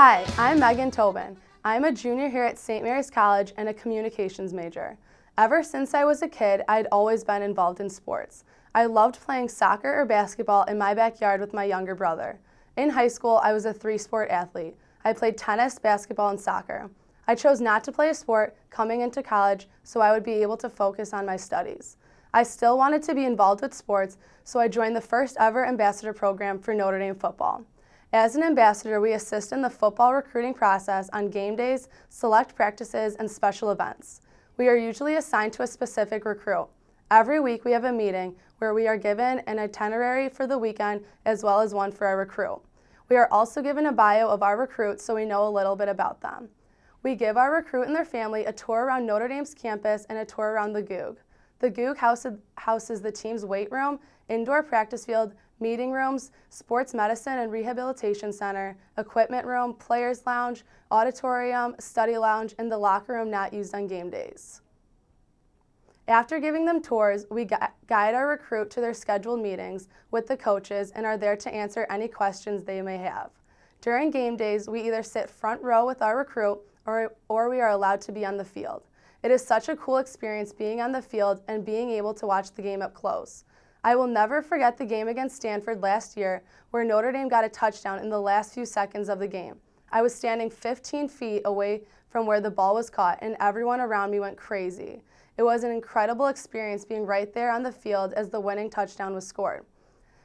Hi, I'm Megan Tobin. I'm a junior here at St. Mary's College and a communications major. Ever since I was a kid, I'd always been involved in sports. I loved playing soccer or basketball in my backyard with my younger brother. In high school, I was a three-sport athlete. I played tennis, basketball, and soccer. I chose not to play a sport coming into college so I would be able to focus on my studies. I still wanted to be involved with sports, so I joined the first ever ambassador program for Notre Dame football. As an ambassador, we assist in the football recruiting process on game days, select practices, and special events. We are usually assigned to a specific recruit. Every week we have a meeting where we are given an itinerary for the weekend as well as one for our recruit. We are also given a bio of our recruit so we know a little bit about them. We give our recruit and their family a tour around Notre Dame's campus and a tour around the GOOG. The GOOG houses the team's weight room, indoor practice field, meeting rooms, sports medicine and rehabilitation center, equipment room, players lounge, auditorium, study lounge, and the locker room not used on game days. After giving them tours, we guide our recruit to their scheduled meetings with the coaches and are there to answer any questions they may have. During game days, we either sit front row with our recruit or we are allowed to be on the field. It is such a cool experience being on the field and being able to watch the game up close. I will never forget the game against Stanford last year where Notre Dame got a touchdown in the last few seconds of the game. I was standing 15 feet away from where the ball was caught and everyone around me went crazy. It was an incredible experience being right there on the field as the winning touchdown was scored.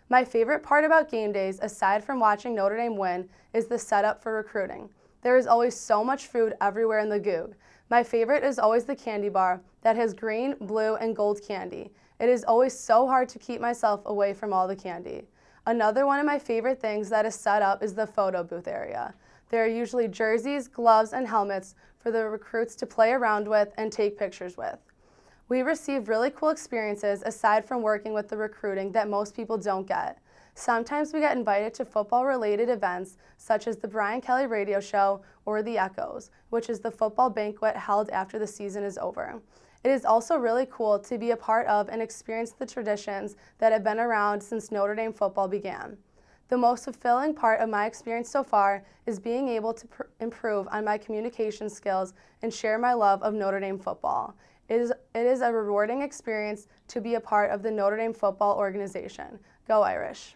My favorite part about game days, aside from watching Notre Dame win, is the setup for recruiting. There is always so much food everywhere in the GOOG. My favorite is always the candy bar that has green, blue, and gold candy. It is always so hard to keep myself away from all the candy. Another one of my favorite things that is set up is the photo booth area. There are usually jerseys, gloves, and helmets for the recruits to play around with and take pictures with. We receive really cool experiences aside from working with the recruiting that most people don't get. Sometimes we get invited to football-related events such as the Brian Kelly radio show or the Echoes, which is the football banquet held after the season is over. It is also really cool to be a part of and experience the traditions that have been around since Notre Dame football began. The most fulfilling part of my experience so far is being able to improve on my communication skills and share my love of Notre Dame football. It is a rewarding experience to be a part of the Notre Dame football organization. Go Irish!